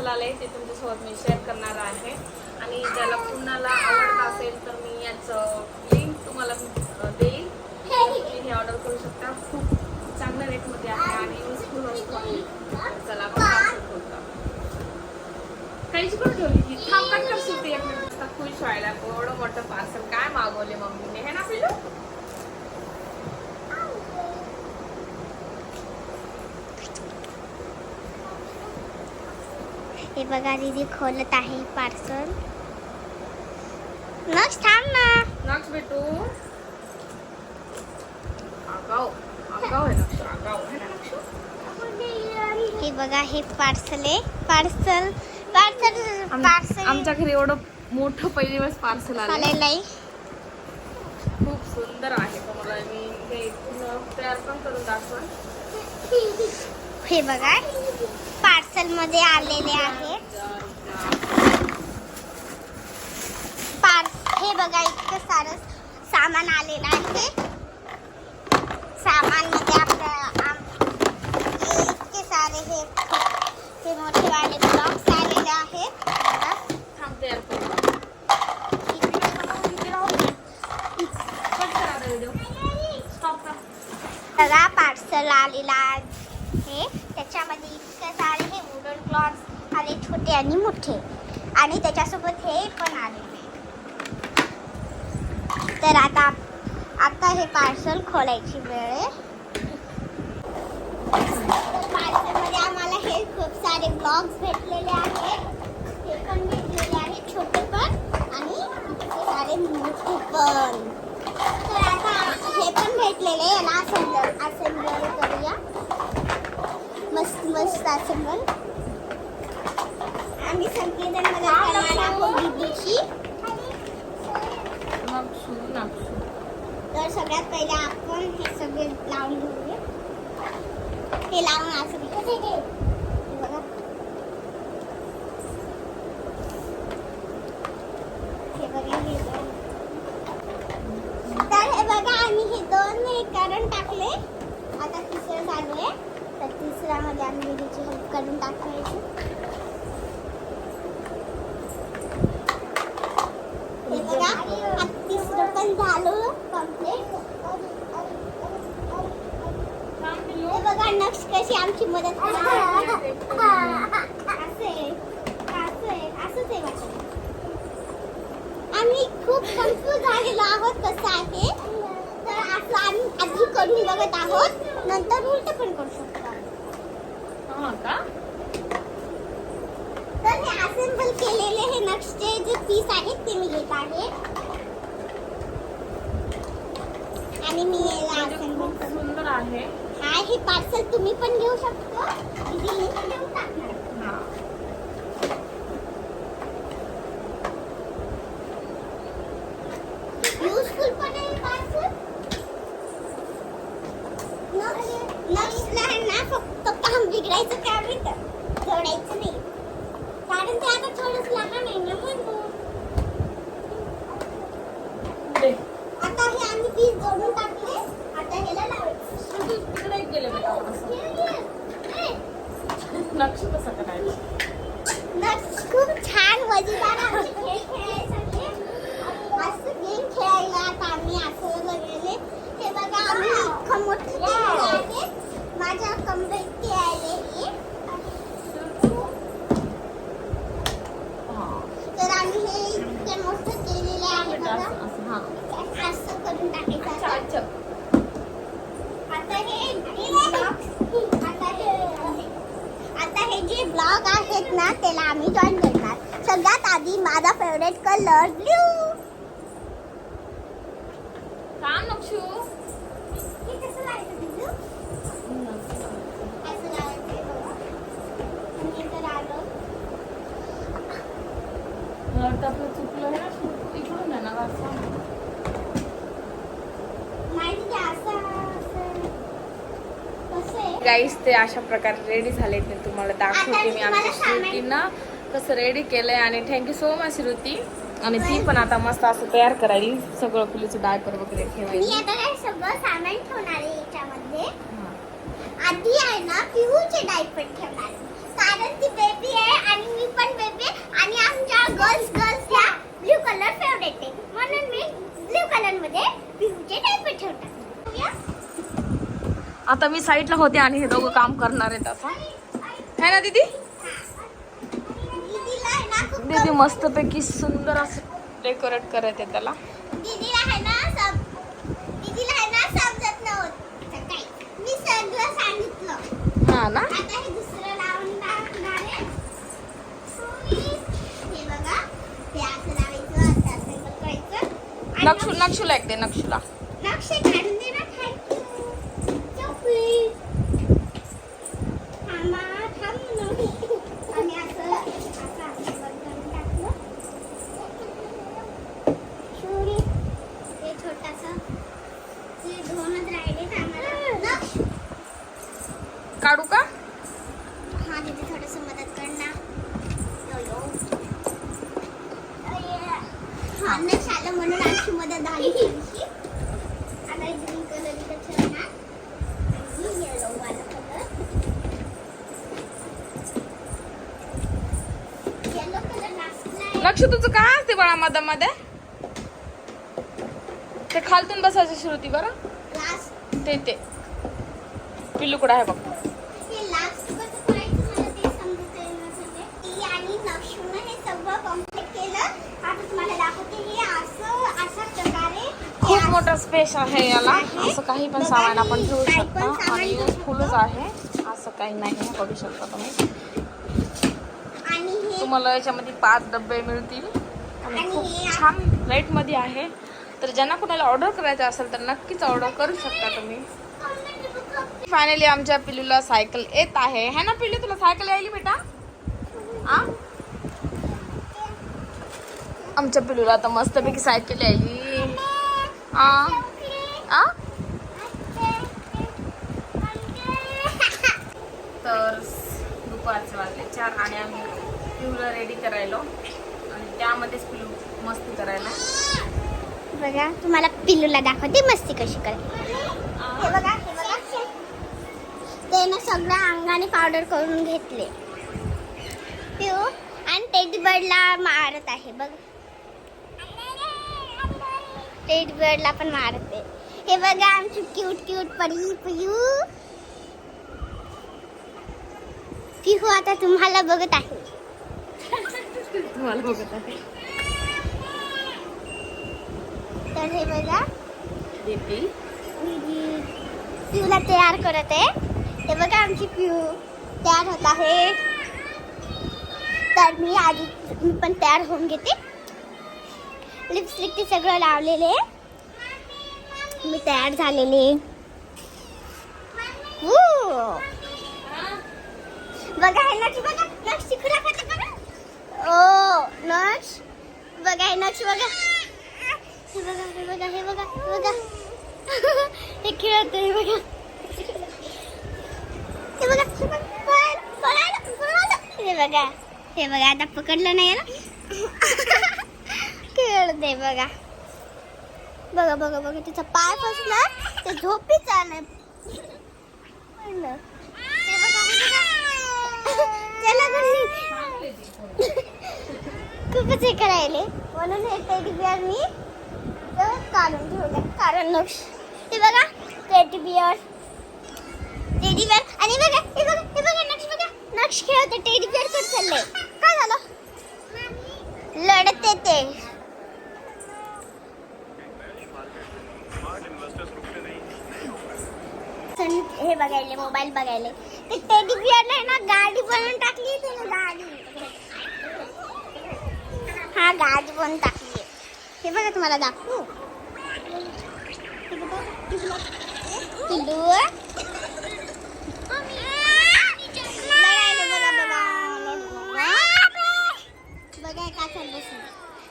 Parcel आले ते तुमच्यासोबत मी शेअर करणार आहे. आणि ज्याला कुणाला आवडत असेल तर मी याचं लिंक तुम्हाला देईल. तुम्ही हे ऑर्डर करू शकता. खूप चांगल्या रेटमध्ये आहे आणि युजफुल वस्तू आहे. चला आपण पार्सल खोलतो. काहीची पण ठेवली की थांब कट कर सुट्टी एक मिनिट. खुश व्हायला एवढं मोठं पार्सल काय मागवले मम्मीने, हे ना पिल्लू. हे बघा दीदी खोलत आहे पार्सल. नक्स थांब ना. नक्स बेटू आगाव आगाव आहे नक्स, आगाव आहे ना नक्स. हे बघा हे पार्सल आहे. पार्सल पार्सल पार्सल आमच्या घरी एवढं मोठं पहिली वेळेस पार्सल आलेलं आहे. खूप सुंदर आहे. तुम्हाला मी हे तयार पण करून दाखवेन. हे बघा पार्सल मध्ये आलेले आहे. हे बघा इतकं सारं सामान आलेलं आहे. सामान मध्ये आपल्या इतके सारे हे मोठे वाले ब्लॉक्स आलेले आहेत. थांब तयार करून बघा पार्सल आलेला आहे. त्याच्यामध्ये इतके सारे हे वुडन क्लॉथ्स आले, छोटे आणि मोठे, आणि त्याच्यासोबत हे पण आलेले. तर आता हे पार्सल खोलायची वेळ आहे. पार्सलमध्ये आम्हाला हे खूप सारे ब्लॉग्स भेटलेले आहेत. हे पण भेटलेले आहेत, छोटे पण आणि इतके सारे मोठे पण. तर आता हे पण भेटलेले, याला असेंबल करूया. मस्त मस्त असेंबल. आम्ही सगळेजण मदत करणार आहोत दीदीची. तर सगळ्यात पहिले आपण हे सगळे लावून घेऊया. हे लावून असं बघा. हे बघा हे दोन. तर हे बघा आम्ही हे दोन हे करून टाकले. आता तिसरं चालू आहे. तर तिसऱ्यामध्ये आम्ही दीदीची हेल्प करून टाकायची. हे बघा आता तिसरं पण झालं कम्प्लीट. हे बघा नक्ष कशी आमची मदत करते. असंच आहे वाटतं. आम्ही खूप कन्फ्यूज झालेलो आहोत कसं आहे. तर असं आम्ही आधी करून बघत आहोत, नंतर उलट पण करू शकतो. तर हे असेंबल केलेले हे नक्षचे जे पीस आहेत ते मी घेत आहे आणि मी याला असेंबल करून. सुंदर आहे. हा हे पार्सल तुम्ही पण घेऊ शकता. इथे लिंक देऊन टाकणार. युजफुल पण आहे पार्सल. नक्षला ना फक्त काम बिघडायचं काम येतं, जोडायचं नाही. कारण ते आता थोडंच लहान आहे ना म्हणून. आता हे आम्ही पीस जोडून टाकले. आता ह्याला लावायचं. तिकडे गेले लक्ष कसं करायचं. नक्ष खूप छान मजेदार आमचे खेळ खेळायसाठी मस्त गेम खेळायला आता आम्ही असं लगेले. हे बघा आम्ही इतकं मोठं केलेलं आहे. माझ्या कमरेत आले हे. तर आम्ही हे इतके मोठं केलेले आहे बघा. असं करून टाकायचं. आता हे जे ब्लॉग आहेत ना त्याला आम्ही जॉईन करणार. सगळ्यात आधी माझा फेवरेट कलर ब्लू. का नक्षू हे कसं लावायचं ब्लू? असं लावायचं बघा. आणि इथं आलो. मला वाटतं आपलं चुकलं आहे ना. इकडून आहे ना असं. माहिती आहे असं कसं आहे. गाईस ते अशा प्रकारे रेडी झाले. ते तुम्हाला दाखवते मी आमच्या श्रुतीनं कसं रेडी केलंय. आणि थँक्यू सो मच श्रुती. आणि ती पण आता मस्त असं तयार करायली. सगळं पिलूचं डायपर वगैरे मी ठेवायची. आता काय सगळं सामान ठेवणार आहे याच्यामध्ये. आधी आहे ना पिहूचे डायपर ठेवणार कारण ती बेबी आहे आणि मी आता मी साईडला होते आणि हे दोघं काम करणार आहेत असं है ना दीदी. दीदीला आहे ना खूप दीदी मस्तपैकी सुंदर असं डेकोरेट करत आहे त्याला. दीदीला आहे ना समजत नव्हतं काही. मी सगळं सांगितलं. हा ना. आता हे दुसरं लावून टाकणार आहे. हे बघा हे असं लावायचं असं करायचं. नक्षूला एक दे नक्षूला. नक्षे काढून दे ना. आणि असं टाकलं. शिवरी हे छोटासा ते दोनच राहिले आम्हाला. नक्ष काढू का. हा तिथे थोडस मदत कर ना. हा नक्ष आलं म्हणून आमची मदत झाली थोडीशी. आता ग्रीन कलर इथे ठेवणार आणि येलो वाला कलर. येलो कलर लास्टला नक्ष तुझं काय असते बाळा मध्ये ते खालतून बसायचं श्रुती बरं. लास्ट ते पिल्लू कुठं आहे बघ. हे लास्ट कसं करायचं मला ते समजत नव्हते. ती आणि नक्षूनं हे सगळं कम्प्लीट केलं. आता तुम्हाला दाखवते हे अशा प्रकारे खूप मोठा स्पेस आहे याला. असं काही पण सामान आपण ठेवू शकता आणि युजफुलच आहे असं काही नाही. बघू शकता तुम्ही. आणि हे तुम्हाला याच्यामध्ये 5 डब्बे मिळतील आणि खूप छान रेट मध्ये आहे. तर ज्यांना कोणाला ऑर्डर करायचं असेल तर नक्कीच ऑर्डर करू शकता तुम्ही. फायनली आमच्या पिल्लूला सायकल येत आहे है ना पिल्लू. तुला सायकल यायली बेटा. आमच्या पिल्लूला आता मस्तपैकी सायकल यायली. तर दुपारचे वाजले 4 आणि आम्ही पिल्लूला रेडी करायलो आणि त्यामध्येच पिल्लू मस्ती करायला. बघा तुम्हाला पिल्लूला दाखवते मस्ती कशी करायची. हे बघा ते ना सगळ्या अंगाने पावडर करून घेतले. पिऊ आणि टेडी बर्डला मारत आहे बघ. टेडी बर्डला पण मारते. हे बघा आमची क्यूट परी पिऊ. पिहू आता तुम्हाला बघत आहे. तर हे बघा पिऊला तयार करत आहे. हे बघा आमची पिऊ तयार होत आहे. तर मी पण तयार होऊन घेते. लिपस्टिक ते सगळं लावलेले मी तयार झालेले. बघा हे नक्ष बघा. नक्ष शिकूला खाते बघा. ओ नक्ष बघा हे नक्ष बघा. हे बघा हे खेळत आहे बघा. हे बघा आता पकडलं नाही ना. खेळते बघा. बघा तिचा पाय फसला ते झोपी चालत. खूपच हे करायले म्हणून हे टेडी बिअर मी काढून ठेवलं. कारण नक्ष हे बघा टेडी बिअर आणि बघा हे बघा नक्ष खेळते. टेडी बिअर कडे चालले. काय झालं लढते ते. हे बघायले मोबाईल बघायले ते टेडी बिअरला ना गाडी बनवून टाकली. त्याने गाडी गाडी बनवून टाकली. हे बघा तुम्हाला दाखवू. पिल्लू बघा काय बसले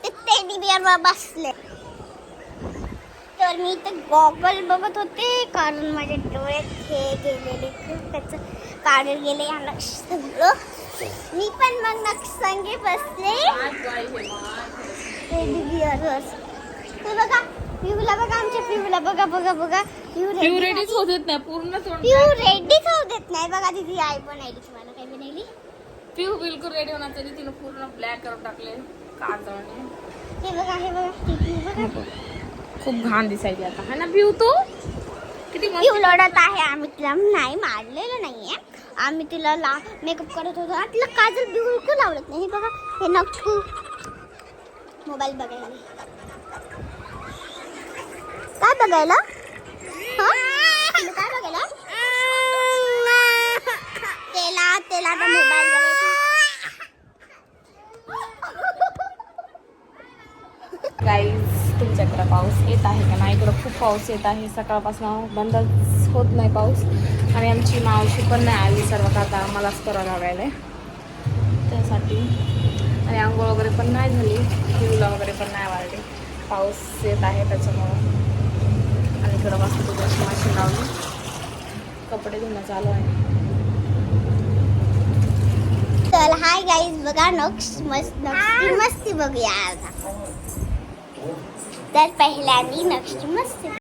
ते टेडी बिअर बसले. तर मी इथे गॉगल बघत होते कारण माझे डोळ्यात हे गेलेले खूप त्याचं पावडर गेले. सगळं मी पण मग नक्षंगे बसले टेडी बिअरवर. हे बघा पिऊला बघा आमच्या पिऊला बघा पिऊ रेडीच होत नाही पूर्ण. पिऊ रेडीच होऊ देत नाही. बघा तिची आई बनायली. तुम्हाला काय बनायली. पिऊ बिलकुल रेडी होणार तरी तिने पूर्ण ब्लॅक करून टाकले काजळने. हे बघा खूप घाण दिसायची आता है ना पिऊ. तू किती ती मस्त उलटत आहे. आम्ही तिला नाही मारलेलं नाहीये. आम्ही तिला मेकअप करत होतो. तिला काजल बिलकुल आवडत नाही. हे बघा हे नक्की मोबाईल बघायला. काय बघायला? काय बघायला? त्याला आता मोबाईल बघायचा. गाईज तुमच्याकडे पाऊस येत आहे का नाही? इकडं खूप पाऊस येत आहे. सकाळपासून बंदच होत नाही पाऊस. आणि आमची मावशी पण नाही आली. सर्व आता आम्हालाच करावं लागायला आहे त्यासाठी. आणि आंघोळ वगैरे पण नाही झाली. हिवला वगैरे पण नाही वाढली. पाऊस येत आहे त्याच्यामुळं. आणि इकडं मस्त तुझ्याशी मशीन लावली. कपडे धुणं चालू आहे. तर हाय गाईज बघा मस्ती बघूया आता. तर पहिल्यांदी नक्षी मस्ती